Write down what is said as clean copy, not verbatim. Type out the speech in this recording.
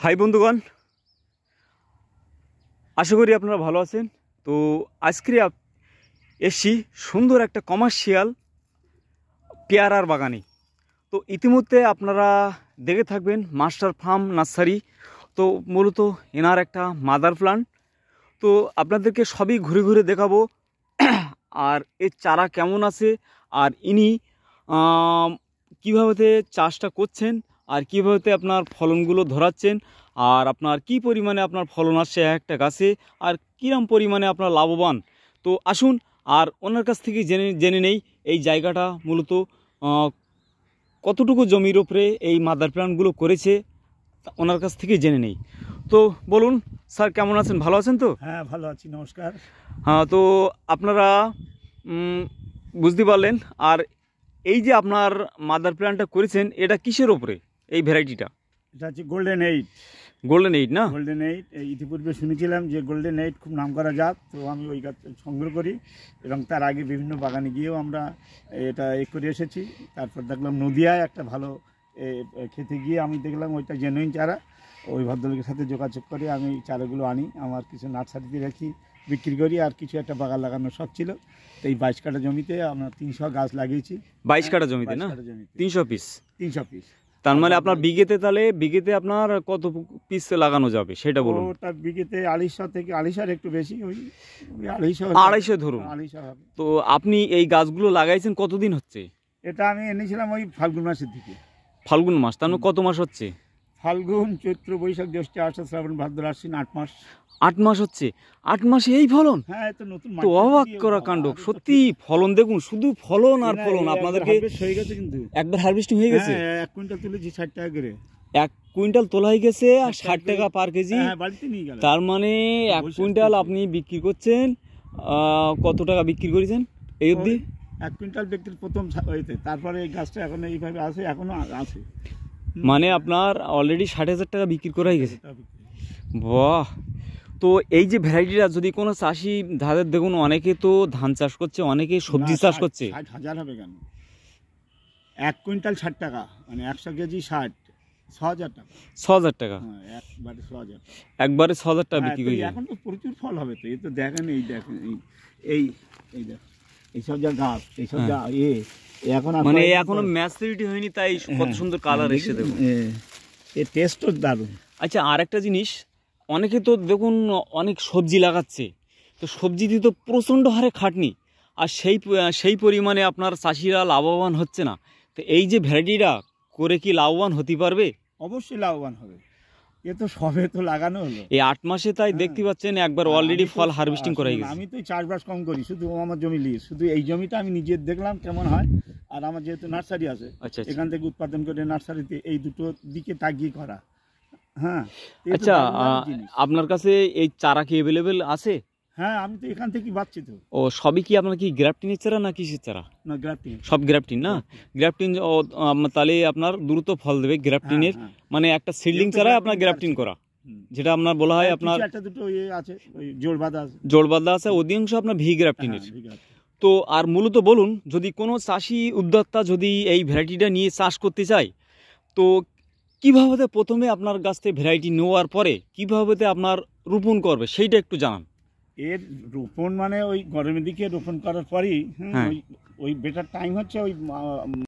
High বন্ধুগণ, আশা করি আপনারা ভালো আছেন। তো আজকে এসছি সুন্দর একটা কমার্শিয়াল পেয়ারার বাগানে। তো ইতিমধ্যে আপনারা দেখে থাকবেন মাস্টার ফার্ম নার্সারি। তো মূলত এনার একটা মাদার প্লান্ট। তো আপনাদেরকে সবই ঘুরে ঘুরে দেখাবো আর এর চারা কেমন আছে, আর ইনি কীভাবে চাষটা করছেন, আর কীভাবে আপনার ফলনগুলো ধরাচ্ছেন, আর আপনার কি পরিমাণে আপনার ফলন আসছে একটা গাছে, আর কীরকম পরিমাণে আপনার লাভবান। তো আসুন আর ওনার কাছ থেকে জেনে নেই এই জায়গাটা মূলত কতটুকু জমির উপরে এই মাদার প্ল্যান্টগুলো করেছে, ওনার কাছ থেকে জেনে নেই। তো বলুন স্যার, কেমন আছেন? ভালো আছেন তো? হ্যাঁ, ভালো আছি, নমস্কার। হ্যাঁ, তো আপনারা বুঝতে পারলেন। আর এই যে আপনার মাদার প্ল্যান্টটা করেছেন, এটা কিসের ওপরে এই ভ্যারাইটিটা? এটা হচ্ছে গোল্ডেন এইট। গোল্ডেন এইট না? গোল্ডেন এইট ইতিপূর্বে শুনেছিলাম যে গোল্ডেন এইট খুব নাম করা জাত, তো আমি ওই গাছ সংগ্রহ করি এবং তার আগে বিভিন্ন বাগানে গিয়েও আমরা এটা করে এসেছি। তারপর দেখলাম নদিয়ায় একটা ভালো খেতে গিয়ে আমি দেখলাম ওইটা জেনুইন চারা। ওই ভদ্রলোকের সাথে যোগাযোগ করে আমি চারাগুলো আনি, আমার কিছু নার্সারিতে রাখি, বিক্রি করি, আর কিছু একটা বাগান লাগানোর শখ ছিল। তো এই 22 কাঠা জমিতে আমরা 300 গাছ লাগিয়েছি। 22 কাঠা জমিতে না? 300 পিস। 300 পিস। তার মানে আপনার বিঘেতে আপনার কত পিস লাগানো যাবে সেটা বলুন। ওটা বিঘেতে 250 থেকে 250 একটু বেশি, ওই 250 ধরুন। 250 হবে। তো আপনি এই গাছগুলো লাগাইছেন কতদিন হচ্ছে? এটা আমি এনেছিলাম ওই ফাল্গুন মাসের দিকে। ফাল্গুন মাস? তার মানে কত মাস হচ্ছে? ফাল্গুন, চৈত্র, বৈশাখ, জ্যৈষ্ঠ, আষাঢ়, শ্রাবণ, ভাদ্র, আশ্বিন, 8 মাস। 8 মাস হচ্ছে? 8 মাসে এই ফলন? হ্যাঁ, এত নতুন তো অবাক করা কাণ্ড সত্যি। ফলন দেখুন, শুধু ফলন আর ফলন। আপনাদেরকে হয়ে গেছে, কিন্তু একবার হারভেস্টিং হয়ে গেছে। 1 কুইন্টাল তুলেছি 60 টাকা করে। 1 কুইন্টাল তোলা হয়ে গেছে আর 60 টাকা পার কেজি। বাড়িতে নিয়ে গেলাম। তার মানে 1 কুইন্টাল আপনি বিক্রি করছেন, কত টাকা বিক্রি করেছেন এই অবধি? 1 কুইন্টাল বিক্রির প্রথম হয়েছে, তারপরে এই গাছটা এখন এইভাবে আছে, এখনো আছে। মানে আপনার অলরেডি 60,000 টাকা বিক্রি করা হয়ে গেছে। বাহ! তো এই যে ভ্যারাইটিটা, যদি কোনো চাষি ধাদের, দেখুন অনেকে তো ধান চাষ করছে, অনেকে সবজি চাষ করছে। 60,000 হবে কেন? 1 কুইন্টাল 60 টাকা, মানে 100 কেজি 60, 6,000 টাকা। 6,000 টাকা? হ্যাঁ, একবারে 6,000 টাকা। একবারে 6,000 টাকা বিক্রি করে। এখন তো প্রচুর ফল হবে। তো এই তো দেখেন, এই দেখেন, এই এই দেখেন, এইসব যা গাছ, এইসব যা এখন মানে এখনো ম্যাচুরিটি হয়নি, তাই কত সুন্দর কালার এসে দেখুন। এই টেস্টও দারুণ। আচ্ছা, আর একটা জিনিস, অনেকে তো দেখুন অনেক সবজি লাগাচ্ছে, তো সবজিতে তো প্রচণ্ড হারে খাটনি, আর সেই পরিমাণে আপনার চাষিরা লাভবান হচ্ছে না। তো এই যে ভ্যারাইটিটা করে কি লাভবান হতে পারবে? অবশ্যই লাভবান হবে। এ তো সবে তো লাগানো হলো এই 8 মাসে, তাই দেখতে পাচ্ছেন একবার অলরেডি ফল হারভেস্টিং করা গেছে। আমি তো চাষবাস কম করি, শুধু আমার জমি লিয়ে, শুধু এই জমিটা আমি নিজে দেখলাম কেমন হয়। আর আমার যেহেতু নার্সারি আছে, এখান থেকে উৎপাদন করে নার্সারিতে এই দুটো দিকে তাগিয়ে করা। হ্যাঁ। আচ্ছা, আপনার কাছে এই চারা কি অ্যাভেলেবেল আছে? হ্যাঁ, আমি তো এখান থেকে পাচ্ছি। তো ও সবই কি আপনার কি গ্রাফটিনের চারা না কিসের চারা? না, গ্রাফটিং। সব গ্রাফটিন না? গ্রাফটিন তাহলে আপনার দ্রুত ফল দেবে গ্রাফটিনের। মানে একটা সিডলিং চারা আপনার গ্রাফটিন করা, যেটা আপনার বলা হয় আপনার একটা দুটো আছে, ওই জোড়বাঁধা আছে, অধিকাংশ আপনার ভি গ্রাফটিনের। তো আর মূলত বলুন, যদি কোনো চাষি উদ্যোক্তা যদি এই ভ্যারাইটিটা নিয়ে চাষ করতে চায়, তো কীভাবে প্রথমে আপনার কাছ থেকে ভ্যারাইটি নেওয়ার পরে কীভাবে আপনার রোপণ করবে সেইটা একটু জানান। এর রোপণ মানে ওই গরমের দিকে রোপণ করার পরেই, ওই বেটার টাইম হচ্ছে ওই